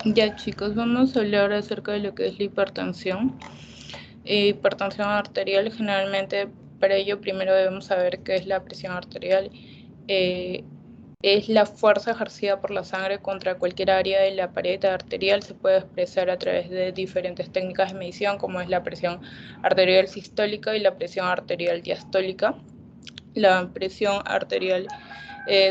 Ya chicos, vamos a hablar acerca de lo que es la hipertensión. Hipertensión arterial, generalmente para ello primero debemos saber qué es la presión arterial. Es la fuerza ejercida por la sangre contra cualquier área de la pared arterial. Se puede expresar a través de diferentes técnicas de medición, como es la presión arterial sistólica y la presión arterial diastólica. La presión arterial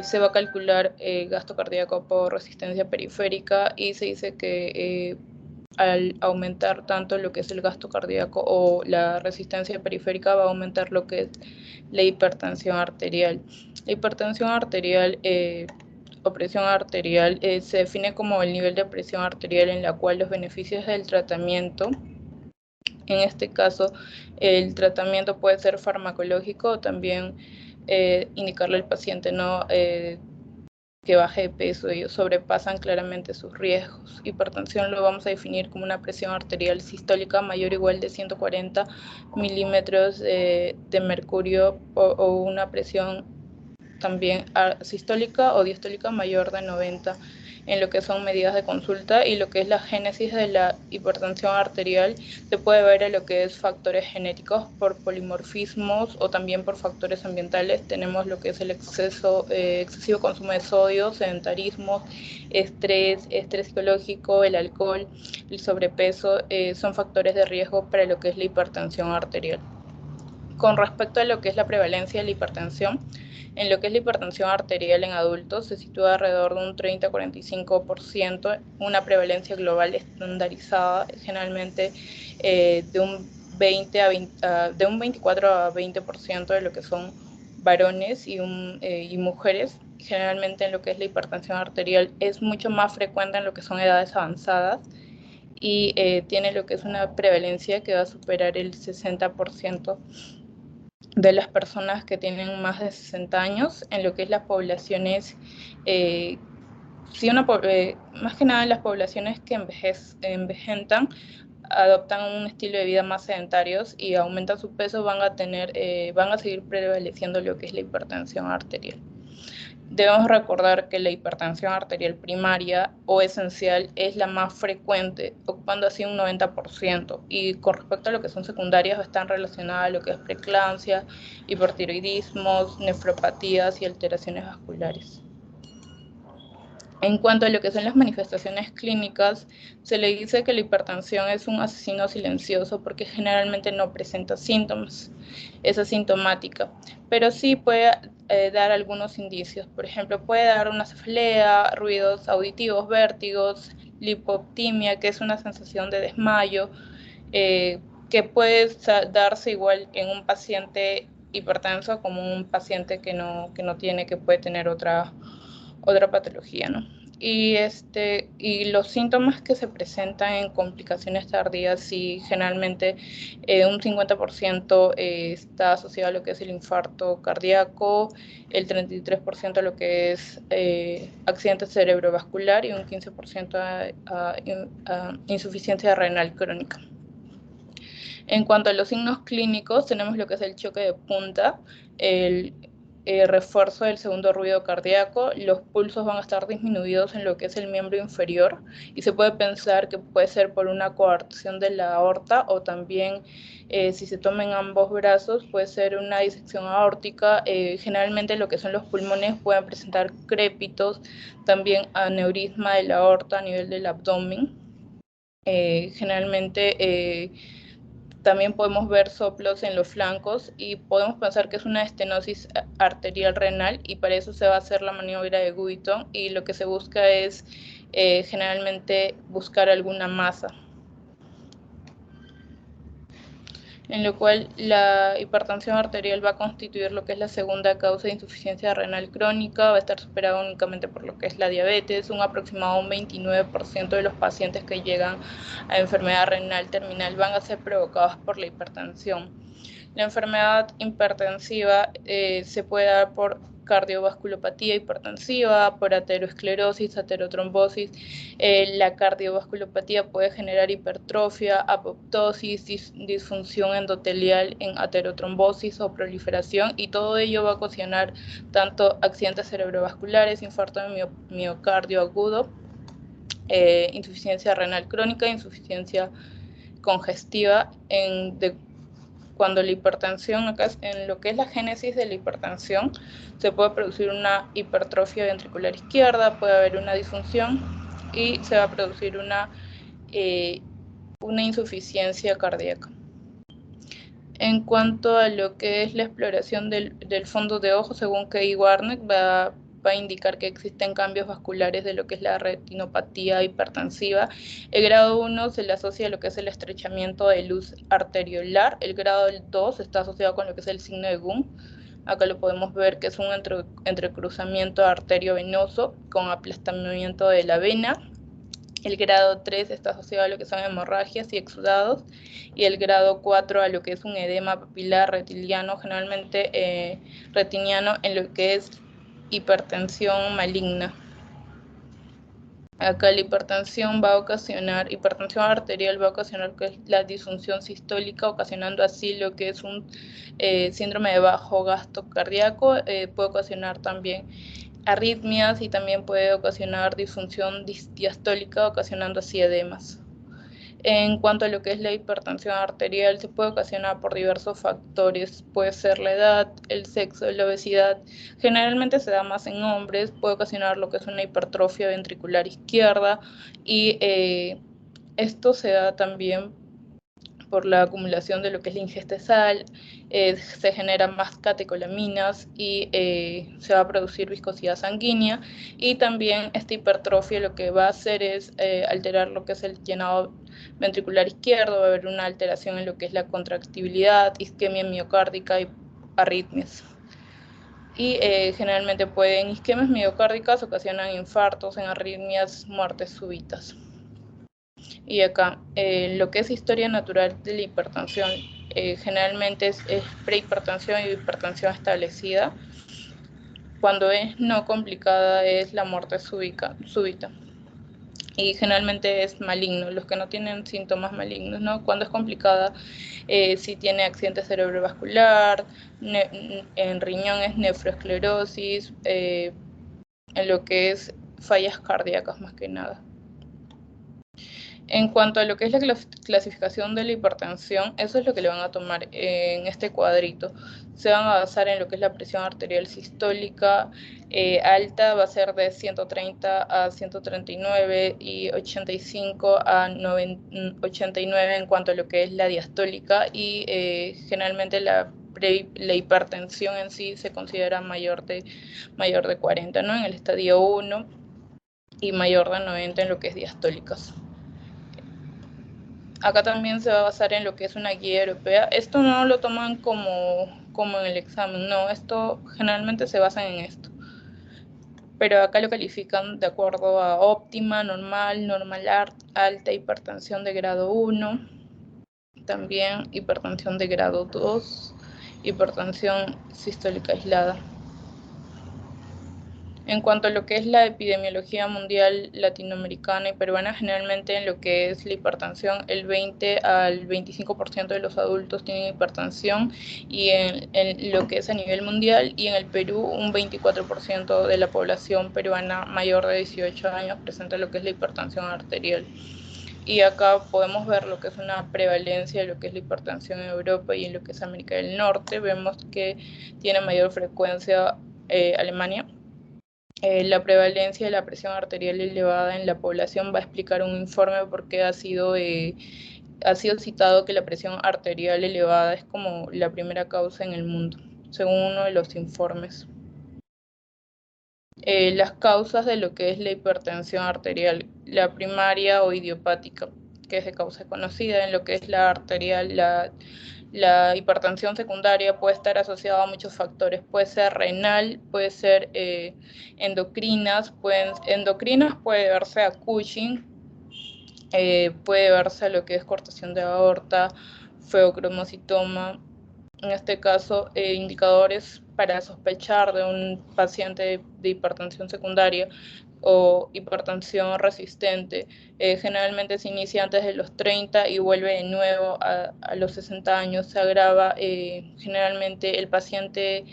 se va a calcular gasto cardíaco por resistencia periférica y se dice que al aumentar tanto lo que es el gasto cardíaco o la resistencia periférica va a aumentar lo que es la hipertensión arterial. La hipertensión arterial o presión arterial se define como el nivel de presión arterial en la cual los beneficios del tratamiento, en este caso el tratamiento puede ser farmacológico o también indicarle al paciente no que baje de peso, ellos sobrepasan claramente sus riesgos. Hipertensión lo vamos a definir como una presión arterial sistólica mayor o igual de 140 milímetros de mercurio o una presión también sistólica o diastólica mayor de 90 en lo que son medidas de consulta. Y lo que es la génesis de la hipertensión arterial se puede ver en lo que es factores genéticos por polimorfismos o también por factores ambientales. Tenemos lo que es el excesivo consumo de sodio, sedentarismo, estrés psicológico, el alcohol, el sobrepeso, son factores de riesgo para lo que es la hipertensión arterial. Con respecto a lo que es la prevalencia de la hipertensión, en lo que es la hipertensión arterial en adultos se sitúa alrededor de un 30-45%, una prevalencia global estandarizada, generalmente de un 24 a 20% de lo que son varones y mujeres. Generalmente en lo que es la hipertensión arterial es mucho más frecuente en lo que son edades avanzadas y tiene lo que es una prevalencia que va a superar el 60% de las personas que tienen más de 60 años, en lo que es las poblaciones, más que nada en las poblaciones que envejentan, adoptan un estilo de vida más sedentarios y aumentan su peso, van a seguir prevaleciendo lo que es la hipertensión arterial. Debemos recordar que la hipertensión arterial primaria o esencial es la más frecuente, ocupando así un 90%, y con respecto a lo que son secundarias están relacionadas a lo que es preeclampsia, hipertiroidismos, nefropatías y alteraciones vasculares. En cuanto a lo que son las manifestaciones clínicas, se le dice que la hipertensión es un asesino silencioso porque generalmente no presenta síntomas, es asintomática, pero sí puede dar algunos indicios. Por ejemplo, puede dar una cefalea, ruidos auditivos, vértigos, lipoptimia, que es una sensación de desmayo, que puede darse igual en un paciente hipertenso como un paciente que no tiene, que puede tener otra patología, ¿no? Y los síntomas que se presentan en complicaciones tardías, sí, generalmente un 50% está asociado a lo que es el infarto cardíaco, el 33% a lo que es accidente cerebrovascular y un 15% a insuficiencia renal crónica. En cuanto a los signos clínicos, tenemos lo que es el choque de punta, el refuerzo del segundo ruido cardíaco, los pulsos van a estar disminuidos en lo que es el miembro inferior y se puede pensar que puede ser por una coartación de la aorta o también si se toman ambos brazos puede ser una disección aórtica. Generalmente lo que son los pulmones pueden presentar crépitos, también aneurisma de la aorta a nivel del abdomen. Generalmente también podemos ver soplos en los flancos y podemos pensar que es una estenosis arterial renal, y para eso se va a hacer la maniobra de Guyton y lo que se busca es generalmente buscar alguna masa, en lo cual la hipertensión arterial va a constituir lo que es la segunda causa de insuficiencia renal crónica, va a estar superada únicamente por lo que es la diabetes. Un aproximado 29% de los pacientes que llegan a enfermedad renal terminal van a ser provocados por la hipertensión. La enfermedad hipertensiva se puede dar por cardiovasculopatía hipertensiva, por aterosclerosis, aterotrombosis. La cardiovasculopatía puede generar hipertrofia, apoptosis, disfunción endotelial en aterotrombosis o proliferación, y todo ello va a ocasionar tanto accidentes cerebrovasculares, infarto de miocardio agudo, insuficiencia renal crónica, insuficiencia congestiva. Cuando la hipertensión, acá en lo que es la génesis de la hipertensión, se puede producir una hipertrofia ventricular izquierda, puede haber una disfunción y se va a producir una insuficiencia cardíaca. En cuanto a lo que es la exploración del fondo de ojo, según Kay Warner, va a indicar que existen cambios vasculares de lo que es la retinopatía hipertensiva. El grado 1 se le asocia a lo que es el estrechamiento de luz arteriolar. El grado 2 está asociado con lo que es el signo de Gunn. Acá lo podemos ver que es un entrecruzamiento arteriovenoso con aplastamiento de la vena. El grado 3 está asociado a lo que son hemorragias y exudados, y el grado 4 a lo que es un edema papilar retiniano, generalmente retiniano, en lo que es hipertensión maligna. Acá la hipertensión arterial va a ocasionar que es la disfunción sistólica, ocasionando así lo que es un síndrome de bajo gasto cardíaco. Puede ocasionar también arritmias y también puede ocasionar disfunción diastólica, ocasionando así edemas. En cuanto a lo que es la hipertensión arterial, se puede ocasionar por diversos factores. Puede ser la edad, el sexo, la obesidad. Generalmente se da más en hombres. Puede ocasionar lo que es una hipertrofia ventricular izquierda, y esto se da también por la acumulación de lo que es la ingesta de sal. Se generan más catecolaminas y se va a producir viscosidad sanguínea, y también esta hipertrofia lo que va a hacer es alterar lo que es el llenado ventricular izquierdo. Va a haber una alteración en lo que es la contractibilidad, isquemia miocárdica y arritmias. Y generalmente isquemias miocárdicas ocasionan infartos, en arritmias, muertes súbitas. Y acá, lo que es historia natural de la hipertensión, generalmente es prehipertensión y hipertensión establecida. Cuando es no complicada es la muerte súbita. Y generalmente es maligno, los que no tienen síntomas malignos, ¿no? Cuando es complicada, si tiene accidente cerebrovascular, en riñón es nefroesclerosis, en lo que es fallas cardíacas más que nada. En cuanto a lo que es la clasificación de la hipertensión, eso es lo que le van a tomar en este cuadrito. Se van a basar en lo que es la presión arterial sistólica. Alta va a ser de 130 a 139 y 85 a 89 en cuanto a lo que es la diastólica, y generalmente la hipertensión en sí se considera mayor de 40, ¿no? En el estadio 1, y mayor de 90 en lo que es diastólicas. Acá también se va a basar en lo que es una guía europea. Esto no lo toman como en el examen, no, esto generalmente se basan en esto. Pero acá lo califican de acuerdo a óptima, normal, alta, hipertensión de grado 1, también hipertensión de grado 2, hipertensión sistólica aislada. En cuanto a lo que es la epidemiología mundial, latinoamericana y peruana, generalmente en lo que es la hipertensión, el 20 al 25% de los adultos tienen hipertensión, y en lo que es a nivel mundial, y en el Perú un 24% de la población peruana mayor de 18 años presenta lo que es la hipertensión arterial. Y acá podemos ver lo que es una prevalencia de lo que es la hipertensión en Europa y en lo que es América del Norte. Vemos que tiene mayor frecuencia Alemania. La prevalencia de la presión arterial elevada en la población va a explicar un informe porque ha sido citado que la presión arterial elevada es como la primera causa en el mundo, según uno de los informes. Las causas de lo que es la hipertensión arterial, la primaria o idiopática, que es de causa conocida. En lo que es la arterial, la hipertensión secundaria puede estar asociada a muchos factores. Puede ser renal, puede ser endocrinas. Endocrinas puede verse a Cushing, puede verse a lo que es cortación de aorta, feocromocitoma. En este caso, indicadores para sospechar de un paciente de hipertensión secundaria o hipertensión resistente. Generalmente se inicia antes de los 30 y vuelve de nuevo a los 60 años. Se agrava, generalmente el paciente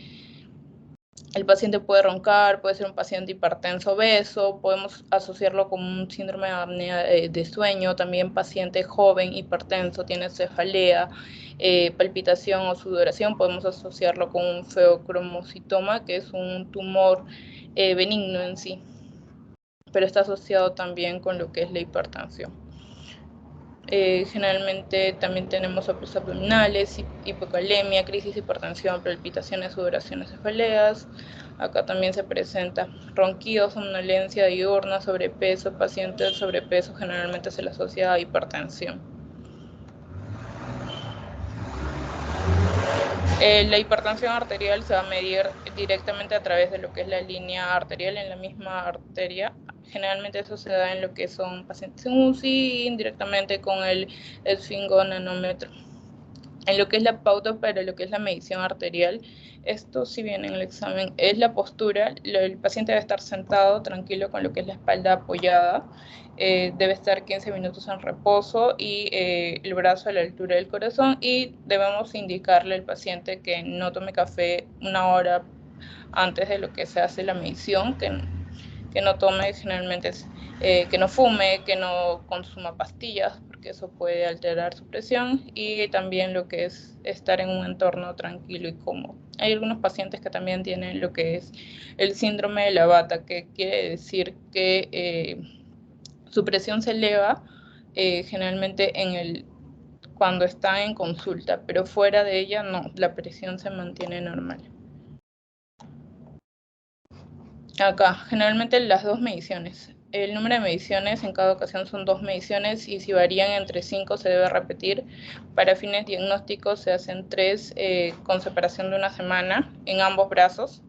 El paciente puede roncar, puede ser un paciente hipertenso obeso, podemos asociarlo con un síndrome de apnea de sueño, también paciente joven hipertenso, tiene cefalea, palpitación o sudoración, podemos asociarlo con un feocromocitoma, que es un tumor benigno en sí, pero está asociado también con lo que es la hipertensión. Generalmente también tenemos soplos abdominales, hipocalemia, crisis, hipertensión, palpitaciones, sudoraciones, cefaleas. Acá también se presenta ronquidos, somnolencia diurna, sobrepeso. Pacientes sobrepeso generalmente se le asocia a hipertensión. La hipertensión arterial se va a medir directamente a través de lo que es la línea arterial en la misma arteria. Generalmente eso se da en lo que son pacientes en UCI, indirectamente con el esfingonanómetro. En lo que es la pauta para lo que es la medición arterial, esto si bien en el examen es la postura, el paciente debe estar sentado tranquilo con lo que es la espalda apoyada, debe estar 15 minutos en reposo y el brazo a la altura del corazón, y debemos indicarle al paciente que no tome café 1 hora antes de lo que se hace la medición, que no tome generalmente, que no fume, que no consuma pastillas, porque eso puede alterar su presión, y también lo que es estar en un entorno tranquilo y cómodo. Hay algunos pacientes que también tienen lo que es el síndrome de la bata, que quiere decir que su presión se eleva generalmente cuando está en consulta, pero fuera de ella no, la presión se mantiene normal. Acá, generalmente las 2 mediciones. El número de mediciones en cada ocasión son 2 mediciones, y si varían entre 5 se debe repetir. Para fines diagnósticos se hacen 3 con separación de 1 semana en ambos brazos.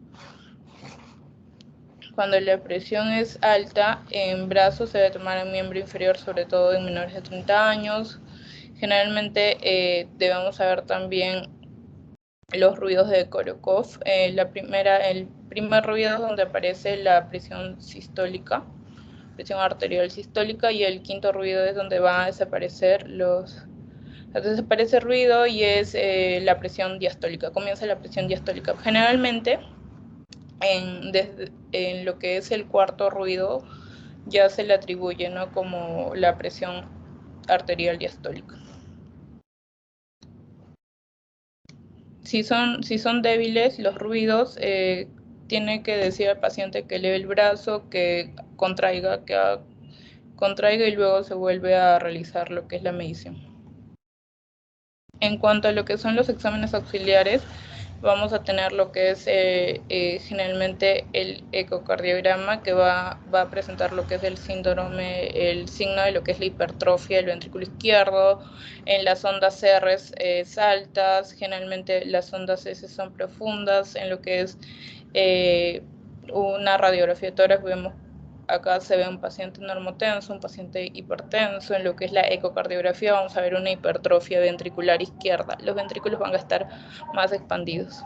Cuando la presión es alta en brazos se debe tomar en miembro inferior, sobre todo en menores de 30 años. Generalmente debemos saber también los ruidos de Korokov. El primer ruido es donde aparece la presión sistólica, presión arterial sistólica, y el quinto ruido es donde va a desaparecer desaparece el ruido y es la presión diastólica, comienza la presión diastólica. Generalmente en lo que es el cuarto ruido ya se le atribuye, ¿no?, como la presión arterial diastólica. Si son débiles los ruidos, tiene que decir al paciente que eleve el brazo, que contraiga y luego se vuelve a realizar lo que es la medición. En cuanto a lo que son los exámenes auxiliares, vamos a tener lo que es generalmente el ecocardiograma, que va a presentar lo que es el síndrome, el signo de lo que es la hipertrofia del ventrículo izquierdo. En las ondas R altas, generalmente las ondas S son profundas. En lo que es una radiografía de tórax, vemos acá se ve un paciente normotenso, un paciente hipertenso. En lo que es la ecocardiografía vamos a ver una hipertrofia ventricular izquierda. Los ventrículos van a estar más expandidos.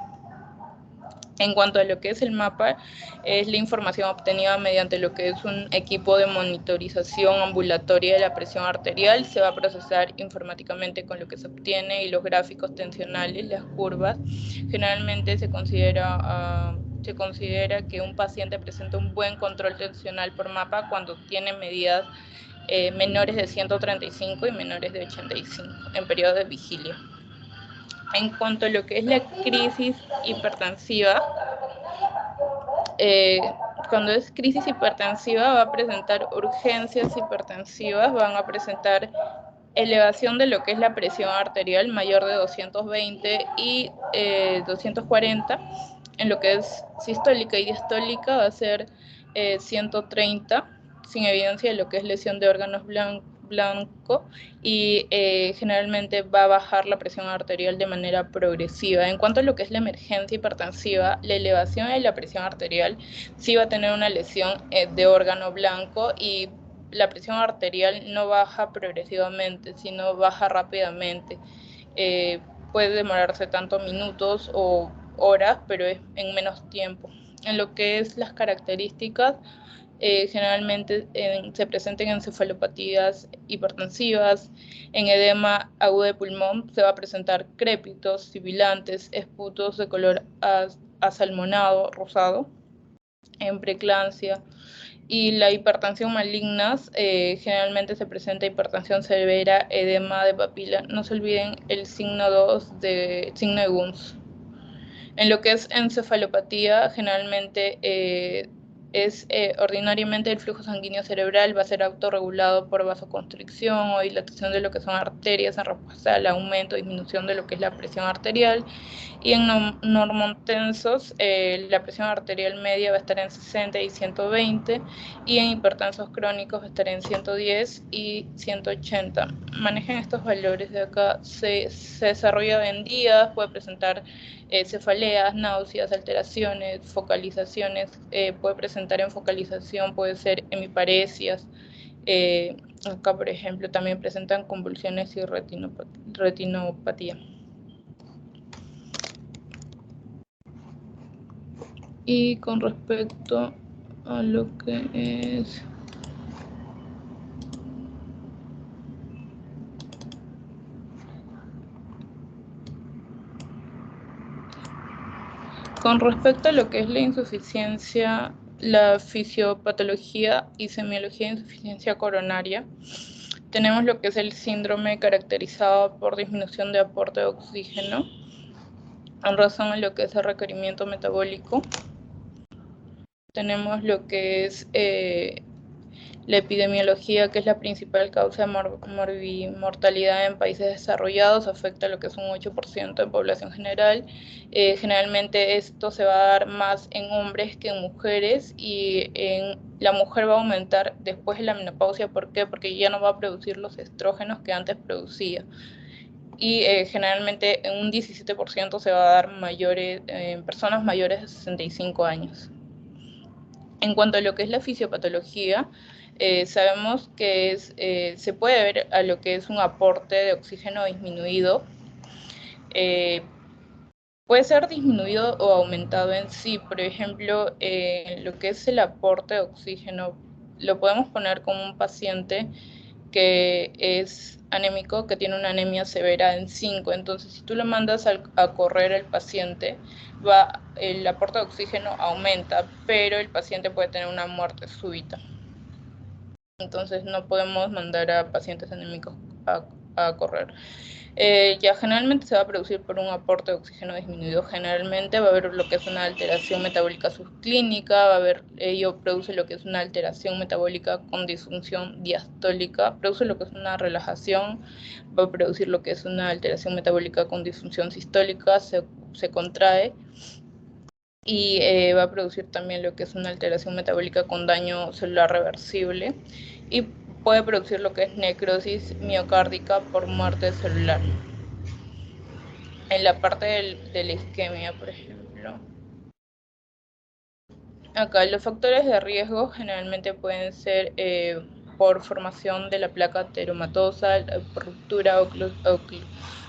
En cuanto a lo que es el mapa, es la información obtenida mediante lo que es un equipo de monitorización ambulatoria de la presión arterial. Se va a procesar informáticamente con lo que se obtiene, y los gráficos tensionales, las curvas. Generalmente se considera que un paciente presenta un buen control tensional por mapa cuando tiene medidas menores de 135 y menores de 85 en periodo de vigilia. En cuanto a lo que es la crisis hipertensiva, cuando es crisis hipertensiva va a presentar urgencias hipertensivas, van a presentar elevación de lo que es la presión arterial mayor de 220 y 240. En lo que es sistólica y diastólica va a ser 130, sin evidencia de lo que es lesión de órganos blanco, y generalmente va a bajar la presión arterial de manera progresiva. En cuanto a lo que es la emergencia hipertensiva, la elevación de la presión arterial sí va a tener una lesión de órgano blanco, y la presión arterial no baja progresivamente, sino baja rápidamente. Puede demorarse tanto minutos o horas, pero es en menos tiempo. En lo que es las características, generalmente se presentan en encefalopatías hipertensivas. En edema agudo de pulmón se va a presentar crépitos, sibilantes, esputos de color asalmonado, rosado. En preeclampsia. Y la hipertensión maligna, generalmente se presenta hipertensión severa, edema de papila. No se olviden el signo 2 de signo de Gunz. En lo que es encefalopatía, generalmente ordinariamente el flujo sanguíneo cerebral va a ser autorregulado por vasoconstricción o dilatación de lo que son arterias en respuesta al aumento o disminución de lo que es la presión arterial. Y en normotensos, la presión arterial media va a estar en 60 y 120, y en hipertensos crónicos va a estar en 110 y 180. Manejen estos valores de acá. Se desarrolla en días, puede presentar cefaleas, náuseas, alteraciones, focalizaciones, puede presentar en focalización, puede ser hemiparesias. Acá, por ejemplo, también presentan convulsiones y retinopatía. Y con respecto a lo que es la insuficiencia, la fisiopatología y semiología de insuficiencia coronaria, tenemos lo que es el síndrome caracterizado por disminución de aporte de oxígeno en razón a lo que es el requerimiento metabólico. Tenemos lo que es la epidemiología, que es la principal causa de mortalidad en países desarrollados, afecta a lo que es un 8% de población general. Generalmente esto se va a dar más en hombres que en mujeres, y la mujer va a aumentar después de la menopausia. ¿Por qué? Porque ya no va a producir los estrógenos que antes producía. Y generalmente en un 17% se va a dar en personas mayores de 65 años. En cuanto a lo que es la fisiopatología, sabemos que se puede ver a lo que es un aporte de oxígeno disminuido. Puede ser disminuido o aumentado en sí. Por ejemplo, lo que es el aporte de oxígeno, lo podemos poner como un paciente que es anémico, que tiene una anemia severa en 5. Entonces, si tú lo mandas a correr al paciente, el aporte de oxígeno aumenta, pero el paciente puede tener una muerte súbita. Entonces, no podemos mandar a pacientes anémicos a correr. Ya generalmente se va a producir por un aporte de oxígeno disminuido. Generalmente va a haber lo que es una alteración metabólica subclínica, ello produce lo que es una alteración metabólica con disfunción diastólica, produce lo que es una relajación, va a producir lo que es una alteración metabólica con disfunción sistólica, se contrae, y va a producir también lo que es una alteración metabólica con daño celular reversible, y puede producir lo que es necrosis miocárdica por muerte celular. En la parte de la isquemia, por ejemplo. Acá los factores de riesgo generalmente pueden ser por formación de la placa ateromatosa, ruptura o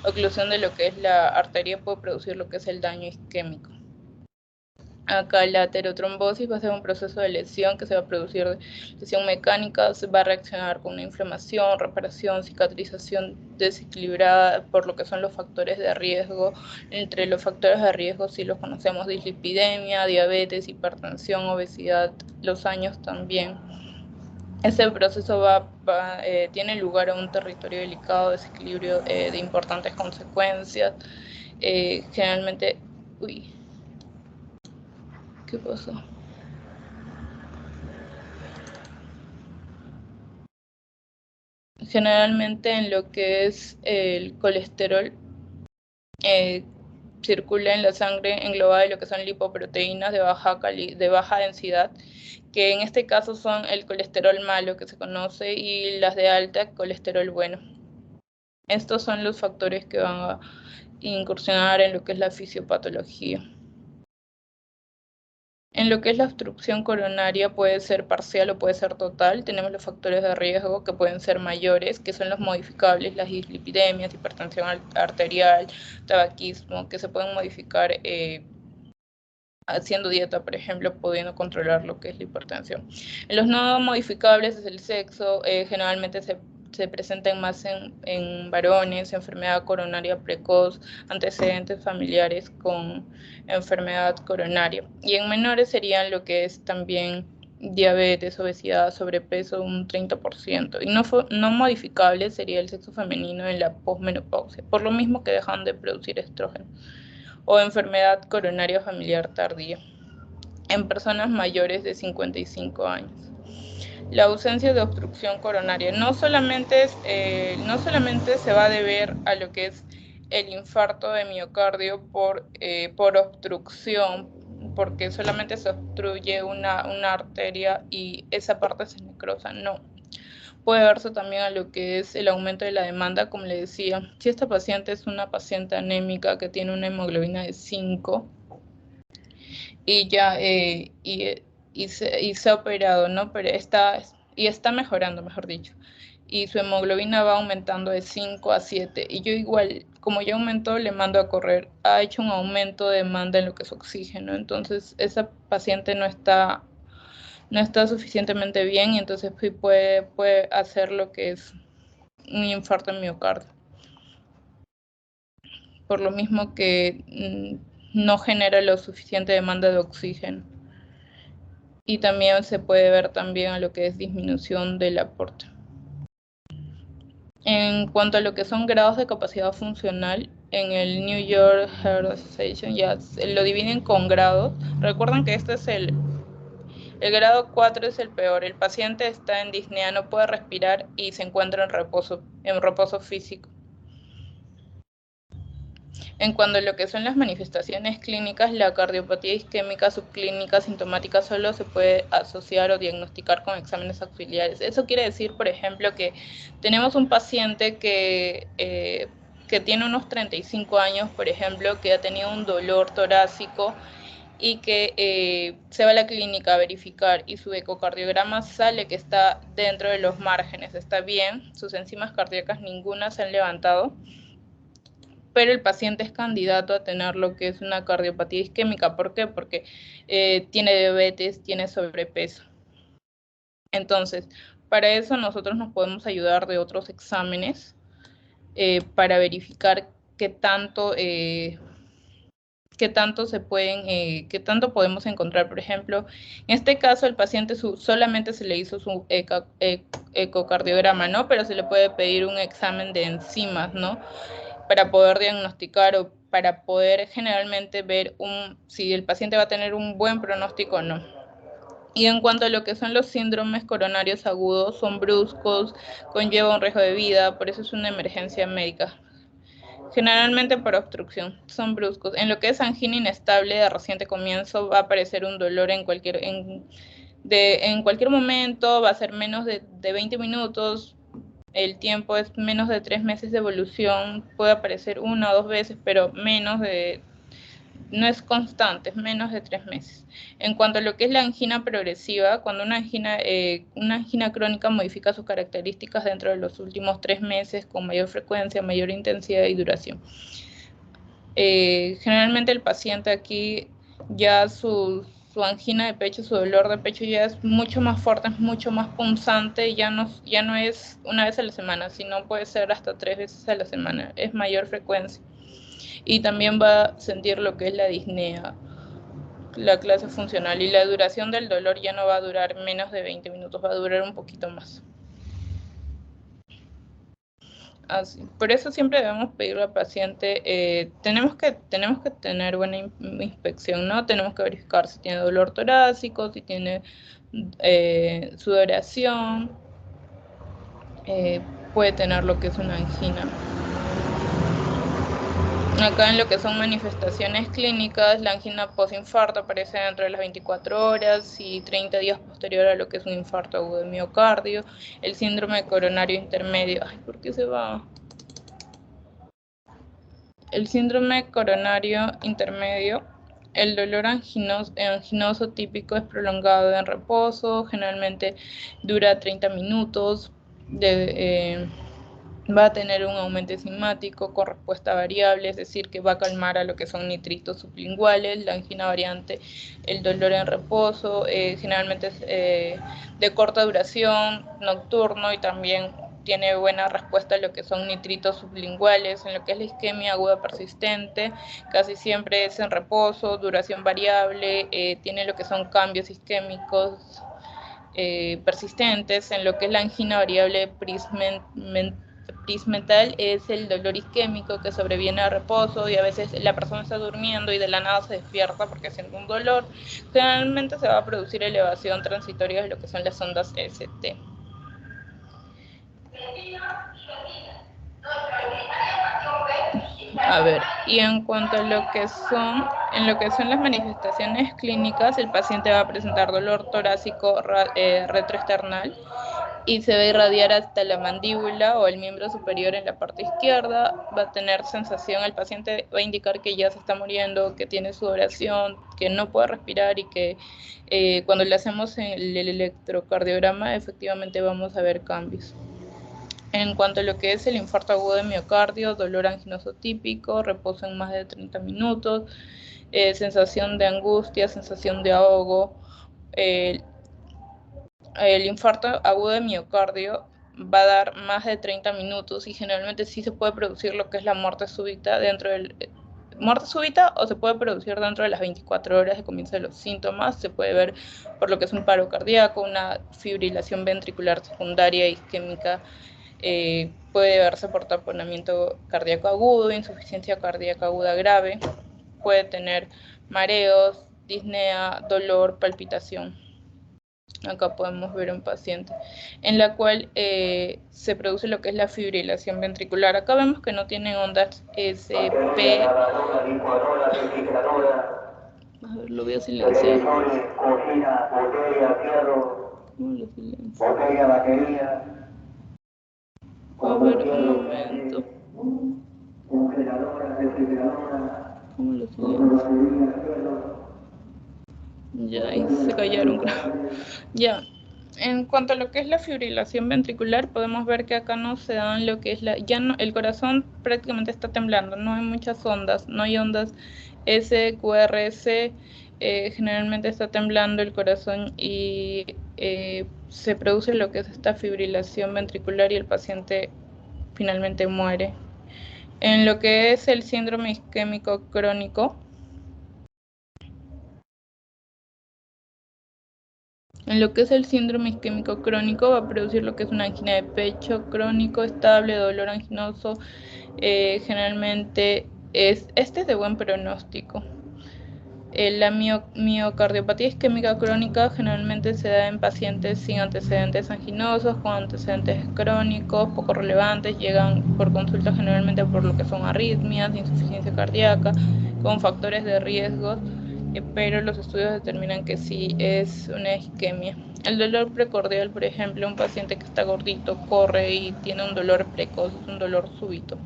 oclusión de lo que es la arteria, puede producir lo que es el daño isquémico. Acá la aterotrombosis va a ser un proceso de lesión que se va a producir de lesión mecánica, se va a reaccionar con una inflamación, reparación, cicatrización desequilibrada por lo que son los factores de riesgo. Entre los factores de riesgo sí los conocemos: dislipidemia, diabetes, hipertensión, obesidad, los años también. Ese proceso tiene lugar en un territorio delicado, desequilibrio de importantes consecuencias. Generalmente, ¿qué pasó? Generalmente en lo que es el colesterol, circula en la sangre englobada lo que son lipoproteínas de baja densidad, que en este caso son el colesterol malo que se conoce, y las de alta, colesterol bueno. Estos son los factores que van a incursionar en lo que es la fisiopatología. En lo que es la obstrucción coronaria, puede ser parcial o puede ser total. Tenemos los factores de riesgo que pueden ser mayores, que son los modificables, las dislipidemias, hipertensión arterial, tabaquismo, que se pueden modificar haciendo dieta, por ejemplo, pudiendo controlar lo que es la hipertensión. En los no modificables es el sexo, generalmente se presentan más en varones, enfermedad coronaria precoz, antecedentes familiares con enfermedad coronaria. Y en menores serían lo que es también diabetes, obesidad, sobrepeso, un 30%. Y no modificable sería el sexo femenino en la posmenopausia, por lo mismo que dejan de producir estrógeno, o enfermedad coronaria familiar tardía en personas mayores de 55 años. La ausencia de obstrucción coronaria no solamente se va a deber a lo que es el infarto de miocardio por obstrucción, porque solamente se obstruye una arteria y esa parte se necrosa, no. Puede verse también a lo que es el aumento de la demanda, como le decía. Si esta paciente es una paciente anémica que tiene una hemoglobina de 5 y ya se ha operado, ¿no? Pero está mejorando, mejor dicho. Y su hemoglobina va aumentando de 5 a 7. Y yo igual, como ya aumentó, le mando a correr. Ha hecho un aumento de demanda en lo que es oxígeno. Entonces, esa paciente no está suficientemente bien y entonces puede hacer lo que es un infarto en miocardio. Por lo mismo que no genera lo suficiente demanda de oxígeno. Y también se puede ver también a lo que es disminución del aporte. En cuanto a lo que son grados de capacidad funcional, en el New York Heart Association ya lo dividen con grados. Recuerden que este es el grado 4 es el peor. El paciente está en disnea, no puede respirar y se encuentra en reposo físico. En cuanto a lo que son las manifestaciones clínicas, la cardiopatía isquémica subclínica sintomática solo se puede asociar o diagnosticar con exámenes auxiliares. Eso quiere decir, por ejemplo, que tenemos un paciente que tiene unos 35 años, por ejemplo, que ha tenido un dolor torácico y que se va a la clínica a verificar y su ecocardiograma sale que está dentro de los márgenes, está bien, sus enzimas cardíacas ninguna se han levantado, pero el paciente es candidato a tener lo que es una cardiopatía isquémica. ¿Por qué? Porque tiene diabetes, tiene sobrepeso. Entonces, para eso nosotros nos podemos ayudar de otros exámenes para verificar qué tanto podemos encontrar. Por ejemplo, en este caso el paciente solamente se le hizo su ecocardiograma, ¿no? Pero se le puede pedir un examen de enzimas, ¿no? Para poder diagnosticar o para poder generalmente ver si el paciente va a tener un buen pronóstico o no. Y en cuanto a lo que son los síndromes coronarios agudos, son bruscos, conlleva un riesgo de vida, por eso es una emergencia médica. Generalmente por obstrucción, son bruscos. En lo que es angina inestable de reciente comienzo, va a aparecer un dolor en cualquier momento, va a ser menos de 20 minutos, el tiempo es menos de 3 meses de evolución, puede aparecer 1 o 2 veces, pero no es constante, es menos de 3 meses. En cuanto a lo que es la angina progresiva, cuando una angina crónica modifica sus características dentro de los últimos 3 meses con mayor frecuencia, mayor intensidad y duración. Generalmente el paciente aquí ya su angina de pecho, su dolor de pecho ya es mucho más fuerte, es mucho más punzante, ya no es una vez a la semana, sino puede ser hasta 3 veces a la semana, es mayor frecuencia. Y también va a sentir lo que es la disnea, la clase funcional, y la duración del dolor ya no va a durar menos de 20 minutos, va a durar un poquito más. Así, por eso siempre debemos pedirle al paciente, tenemos que tener buena inspección, ¿no? Tenemos que verificar si tiene dolor torácico, si tiene sudoración, puede tener lo que es una angina. Acá en lo que son manifestaciones clínicas, la angina postinfarto aparece dentro de las 24 horas y 30 días posterior a lo que es un infarto agudo de miocardio, el síndrome coronario intermedio. Ay, ¿por qué se va? El síndrome coronario intermedio, el dolor anginoso típico es prolongado en reposo, generalmente dura 30 minutos, Va a tener un aumento enzimático con respuesta variable, es decir, que va a calmar a lo que son nitritos sublinguales, la angina variante, el dolor en reposo, generalmente es de corta duración, nocturno, y también tiene buena respuesta a lo que son nitritos sublinguales. En lo que es la isquemia aguda persistente, casi siempre es en reposo, duración variable, tiene lo que son cambios isquémicos persistentes. En lo que es la angina variable prismental es el dolor isquémico que sobreviene a reposo, y a veces la persona está durmiendo y de la nada se despierta porque siente un dolor. Generalmente se va a producir elevación transitoria de lo que son las ondas ST. A ver, y en cuanto a lo que son las manifestaciones clínicas, el paciente va a presentar dolor torácico retroesternal y se va a irradiar hasta la mandíbula o el miembro superior en la parte izquierda. Va a tener sensación, el paciente va a indicar que ya se está muriendo, que tiene sudoración, que no puede respirar, y que cuando le hacemos el electrocardiograma efectivamente vamos a ver cambios. En cuanto a lo que es el infarto agudo de miocardio, dolor anginoso típico, reposo en más de 30 minutos, sensación de angustia, sensación de ahogo. El infarto agudo de miocardio va a dar más de 30 minutos y generalmente sí se puede producir lo que es la muerte súbita muerte súbita, o se puede producir dentro de las 24 horas de comienzo de los síntomas. Se puede ver por lo que es un paro cardíaco, una fibrilación ventricular secundaria isquémica. Puede verse por taponamiento cardíaco agudo, insuficiencia cardíaca aguda grave, puede tener mareos, disnea, dolor, palpitación. Acá podemos ver un paciente en la cual se produce lo que es la fibrilación ventricular. Acá vemos que no tienen ondas SP. A ver, lo voy a silenciar. ¿Cómo lo silencio? A ver, un momento. ¿Cómo lo silencio? Ya, ahí se callaron. Ya. En cuanto a lo que es la fibrilación ventricular, podemos ver que acá no se dan lo que es el corazón prácticamente está temblando, no hay muchas ondas, no hay ondas S, QRS, generalmente está temblando el corazón y se produce lo que es esta fibrilación ventricular y el paciente finalmente muere. En lo que es el síndrome isquémico crónico, va a producir lo que es una angina de pecho crónico, estable, dolor anginoso. Generalmente este es de buen pronóstico. La miocardiopatía isquémica crónica generalmente se da en pacientes sin antecedentes anginosos, con antecedentes crónicos poco relevantes, llegan por consulta generalmente por lo que son arritmias, insuficiencia cardíaca, con factores de riesgo, pero los estudios determinan que sí es una isquemia. El dolor precordial, por ejemplo, un paciente que está gordito, corre y tiene un dolor precoz, un dolor súbito.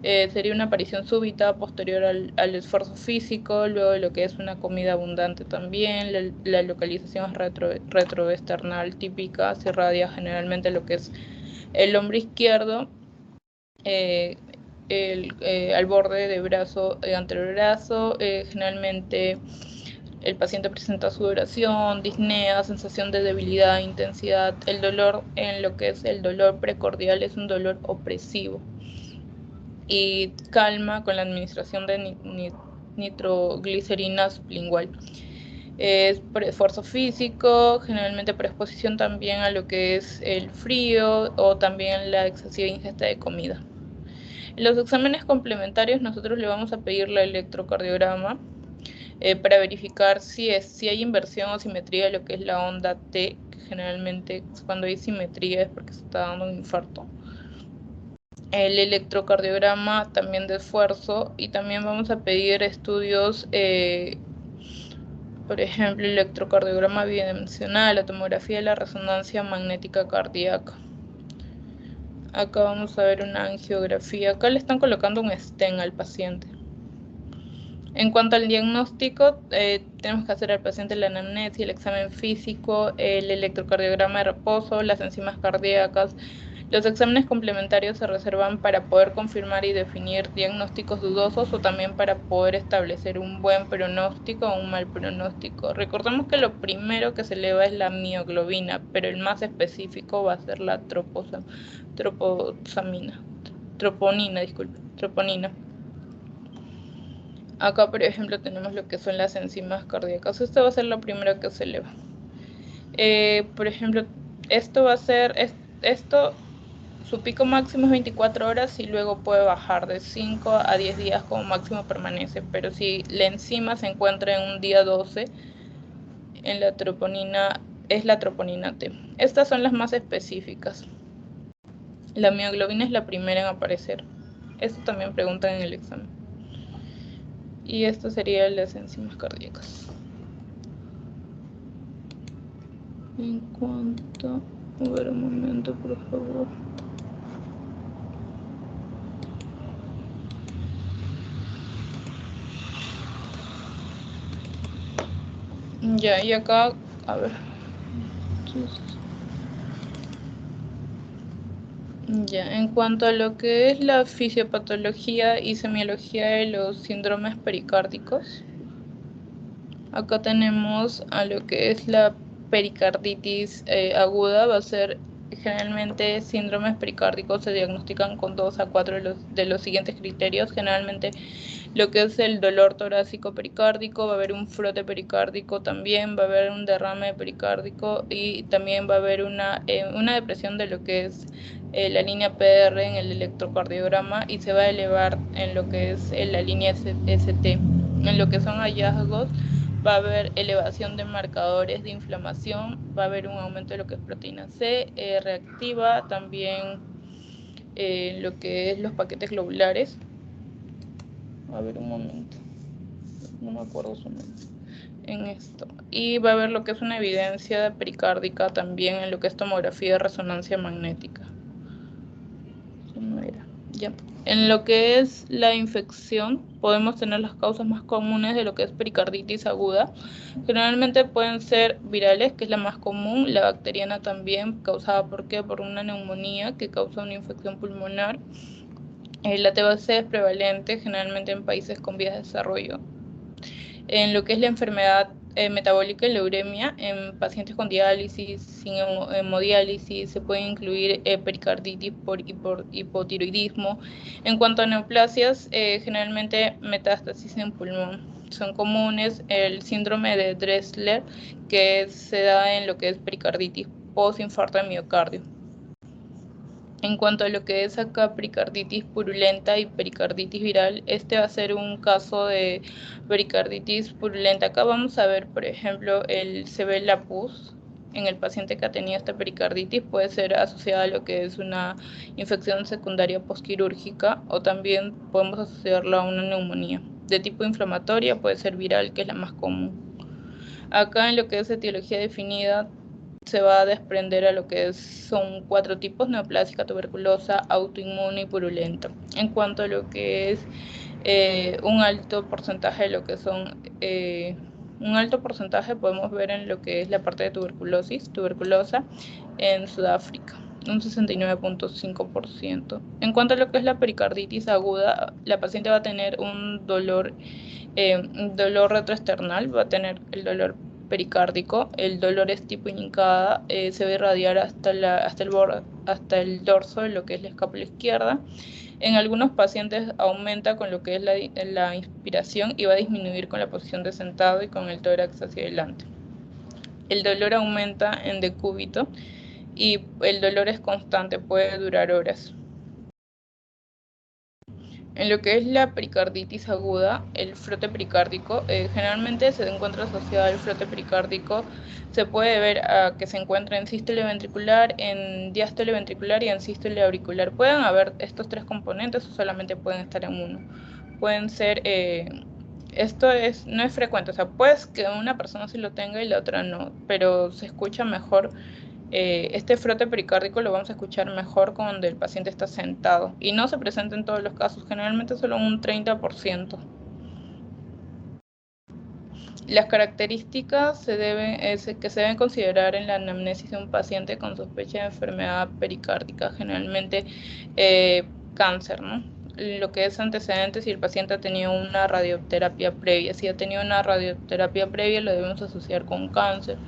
Sería una aparición súbita posterior al esfuerzo físico, luego de lo que es una comida abundante también. La localización es retroesternal típica, se irradia generalmente lo que es el hombro izquierdo, al borde de brazo, antebrazo. Generalmente el paciente presenta sudoración, disnea, sensación de debilidad, intensidad. El dolor, en lo que es el dolor precordial, es un dolor opresivo y calma con la administración de nitroglicerina sublingual. Es por esfuerzo físico, generalmente por exposición también a lo que es el frío o también la excesiva ingesta de comida. En los exámenes complementarios nosotros le vamos a pedir la electrocardiograma para verificar si hay inversión o simetría de lo que es la onda T, que generalmente cuando hay simetría es porque se está dando un infarto. El electrocardiograma también de esfuerzo, y también vamos a pedir estudios, por ejemplo, electrocardiograma bidimensional, la tomografía de la resonancia magnética cardíaca. Acá vamos a ver una angiografía. Acá le están colocando un stent al paciente. En cuanto al diagnóstico, tenemos que hacer al paciente la anamnesis, el examen físico, el electrocardiograma de reposo, las enzimas cardíacas, Los exámenes complementarios se reservan para poder confirmar y definir diagnósticos dudosos o también para poder establecer un buen pronóstico o un mal pronóstico. Recordemos que lo primero que se eleva es la mioglobina, pero el más específico va a ser la troponina. Acá, por ejemplo, tenemos lo que son las enzimas cardíacas. Esto va a ser lo primero que se eleva. Por ejemplo, esto va a ser, su pico máximo es 24 horas y luego puede bajar de 5 a 10 días como máximo permanece. Pero si la enzima se encuentra en un día 12, en la troponina, es la troponina T. Estas son las más específicas. La mioglobina es la primera en aparecer. Esto también preguntan en el examen. Y esto sería las enzimas cardíacas. En cuanto... A ver, un momento, por favor. Ya, y acá, a ver. Ya, en cuanto a lo que es la fisiopatología y semiología de los síndromes pericárdicos, acá tenemos a lo que es la pericarditis aguda. Va a ser generalmente síndromes pericárdicos se diagnostican con 2 a 4 de los siguientes criterios. Generalmente lo que es el dolor torácico pericárdico, va a haber un frote pericárdico también, va a haber un derrame pericárdico y también va a haber una depresión de lo que es la línea PR en el electrocardiograma y se va a elevar en lo que es la línea ST. En lo que son hallazgos, va a haber elevación de marcadores de inflamación, va a haber un aumento de lo que es proteína C reactiva, también lo que es los paquetes globulares. A ver, un momento, no me acuerdo su nombre en esto. Y va a haber lo que es una evidencia pericárdica también en lo que es tomografía de resonancia magnética. Ya. En lo que es la infección, podemos tener las causas más comunes de lo que es pericarditis aguda. Generalmente pueden ser virales, que es la más común, la bacteriana también, causada ¿por qué? Por una neumonía que causa una infección pulmonar. La TBC es prevalente generalmente en países con vías de desarrollo. En lo que es la enfermedad metabólica y la uremia, en pacientes con diálisis, sin hemodiálisis, se puede incluir pericarditis por hipotiroidismo. En cuanto a neoplasias, generalmente metástasis en pulmón. Son comunes el síndrome de Dressler, que se da en lo que es pericarditis post-infarto de miocardio. En cuanto a lo que es acá pericarditis purulenta y pericarditis viral, este va a ser un caso de pericarditis purulenta. Acá vamos a ver, por ejemplo, se ve la pus en el paciente que ha tenido esta pericarditis. Puede ser asociada a lo que es una infección secundaria postquirúrgica o también podemos asociarla a una neumonía. De tipo inflamatoria puede ser viral, que es la más común. Acá en lo que es etiología definida, se va a desprender a lo que son 4 tipos: neoplásica, tuberculosa, autoinmune y purulenta. En cuanto a lo que es un alto porcentaje de lo que son, un alto porcentaje podemos ver en lo que es la parte de tuberculosa en Sudáfrica, un 69.5%. En cuanto a lo que es la pericarditis aguda, la paciente va a tener un dolor retroesternal, va a tener el dolor pericárdico, el dolor es tipo hincada, se va a irradiar hasta el dorso de lo que es la escápula izquierda. En algunos pacientes aumenta con lo que es la inspiración y va a disminuir con la posición de sentado y con el tórax hacia adelante. El dolor aumenta en decúbito y el dolor es constante, puede durar horas. En lo que es la pericarditis aguda, el frote pericárdico, generalmente se encuentra asociado al frote pericárdico. Se puede ver que se encuentra en sístole ventricular, en diástole ventricular y en sístole auricular. Pueden haber estos 3 componentes o solamente pueden estar en uno. Pueden ser, esto no es frecuente, o sea, pues que una persona sí lo tenga y la otra no, pero se escucha mejor. Este frote pericárdico lo vamos a escuchar mejor cuando el paciente está sentado y no se presenta en todos los casos, generalmente solo un 30%. Las características que se deben considerar en la anamnesis de un paciente con sospecha de enfermedad pericárdica, generalmente cáncer, ¿no? Lo que es antecedentes, si el paciente ha tenido una radioterapia previa. Si ha tenido una radioterapia previa, lo debemos asociar con cáncer,